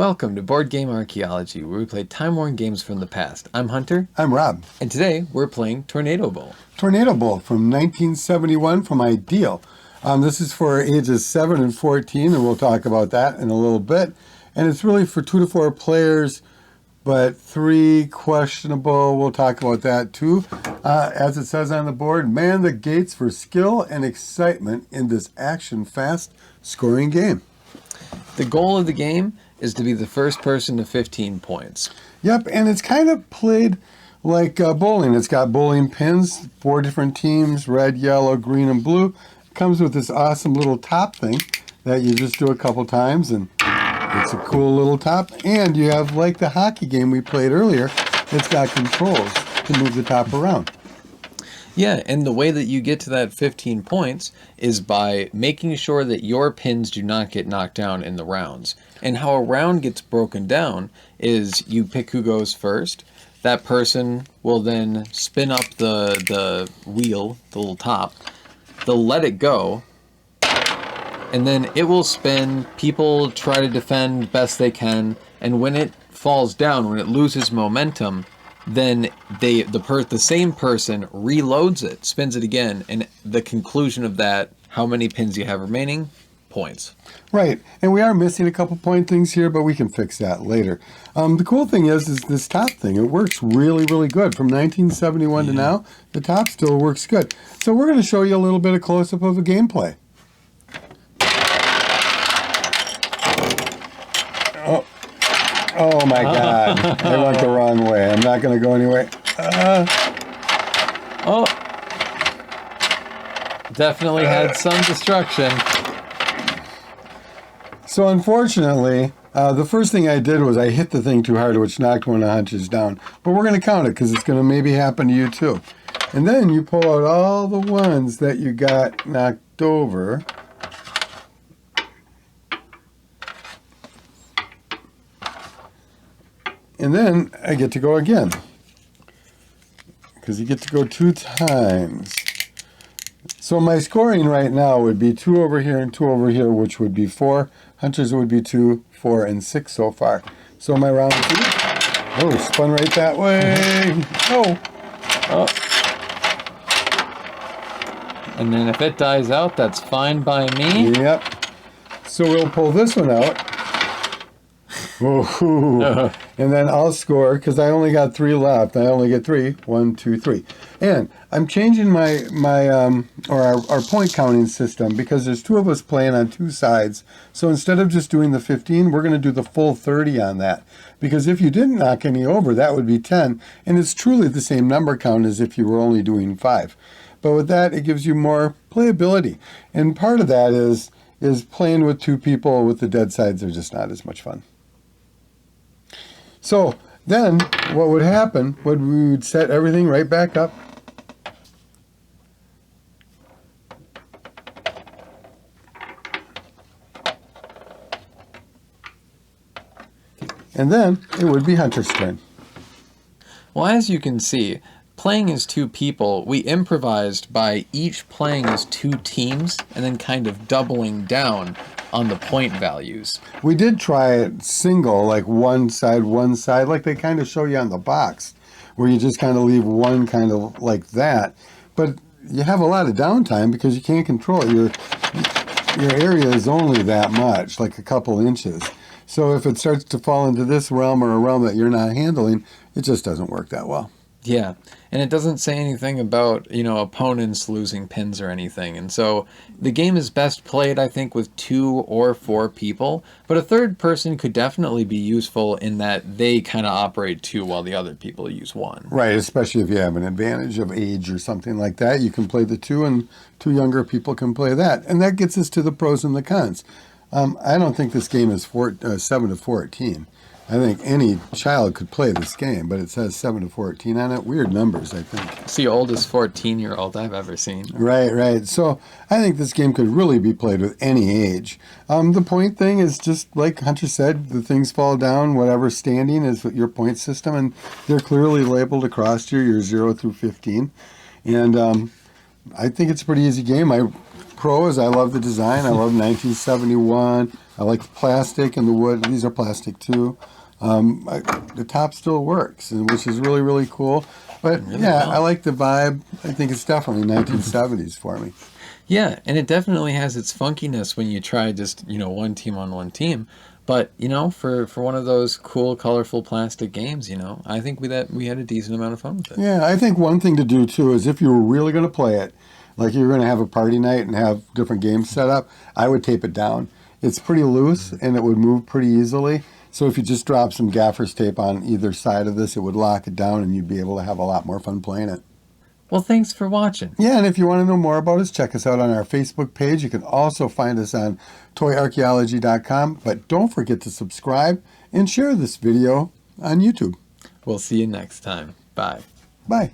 Welcome to Board Game Archaeology, where we play time-worn games from the past. I'm Hunter. I'm Rob. And today, we're playing Tornado Bowl. Tornado Bowl from 1971 from Ideal. This is for ages 7 and 14, and we'll talk about that in a little bit. And it's really for 2 to 4 players, but 3 questionable. We'll talk about that too. As it says on the board, man the gates for skill and excitement in this action-fast scoring game. The goal of the game is to be the first person to 15 points. Yep, and it's kind of played like bowling. It's got bowling pins, 4 different teams, red, yellow, green, and blue. It comes with this awesome little top thing that you just do a couple times, and it's a cool little top. And you have, like the hockey game we played earlier, it's got controls to move the top around. Yeah, and the way that you get to that 15 points is by making sure that your pins do not get knocked down in the rounds. And how a round gets broken down is you pick who goes first. That person will then spin up the wheel, the little top. They'll let it go, and then it will spin. People try to defend best they can, and when it falls down, when it loses momentum, then the same person reloads it, spins it again, and the conclusion of that, how many pins you have remaining, points. Right, and we are missing a couple point things here, but we can fix that later. The cool thing is this top thing. It works really, really good. From 1971 to now, the top still works good. So we're going to show you a little bit of close-up of the gameplay. Oh my God, I went the wrong way. I'm not going to go anywhere. Oh, definitely had some destruction. So unfortunately, the first thing I did was I hit the thing too hard, which knocked one of the hunches down. But we're going to count it because it's going to maybe happen to you too. And then you pull out all the ones that you got knocked over. And then I get to go again, because you get to go 2 times. So my scoring right now would be 2 over here and 2 over here, which would be 4. Hunters would be 2, 4, and 6 so far. So my round 2. Oh, spun right that way. Oh. And then if it dies out, that's fine by me. Yep. So we'll pull this one out. Oh, and then I'll score because I only got 3 left. I only get 3. 1, 2, 3. And I'm changing our point counting system because there's 2 of us playing on 2 sides. So instead of just doing the 15, we're going to do the full 30 on that. Because if you didn't knock any over, that would be 10. And it's truly the same number count as if you were only doing 5. But with that, it gives you more playability. And part of that is playing with 2 people with the dead sides are just not as much fun. So then what would happen would we would set everything right back up. And then it would be Hunter's turn. Well, as you can see, playing as 2 people, we improvised by each playing as 2 teams and then kind of doubling down on the point values. We did try it single, like one side, like they kind of show you on the box, where you just kind of leave one kind of like that. But you have a lot of downtime because you can't control it. Your area is only that much, like a couple inches. So if it starts to fall into this realm or a realm that you're not handling, it just doesn't work that well. Yeah, and it doesn't say anything about, opponents losing pins or anything. And so the game is best played, I think, with 2 or 4 people. But a third person could definitely be useful in that they kind of operate 2 while the other people use 1. Right, especially if you have an advantage of age or something like that. You can play the 2 and 2 younger people can play that. And that gets us to the pros and the cons. I don't think this game is 7 to 14. I think any child could play this game, but it says 7 to 14 on it. Weird numbers, I think. It's the oldest 14-year-old I've ever seen. Right. So I think this game could really be played with any age. The point thing is just like Hunter said, the things fall down, whatever standing is your point system, and they're clearly labeled across here, your 0 through 15. And I think it's a pretty easy game. My pro is I love the design. I love 1971. I like the plastic and the wood. These are plastic too. The top still works, which is really, really cool. But Really yeah, well. I like the vibe. I think it's definitely 1970s for me. Yeah, and it definitely has its funkiness when you try just, one team on one team. But, for one of those cool, colorful plastic games, I think we had a decent amount of fun with it. Yeah, I think one thing to do too is if you were really going to play it, like you're going to have a party night and have different games set up, I would tape it down. It's pretty loose and it would move pretty easily. So if you just drop some gaffer's tape on either side of this, it would lock it down and you'd be able to have a lot more fun playing it. Well, thanks for watching. Yeah, and if you want to know more about us, check us out on our Facebook page. You can also find us on toyarchaeology.com. But don't forget to subscribe and share this video on YouTube. We'll see you next time. Bye. Bye.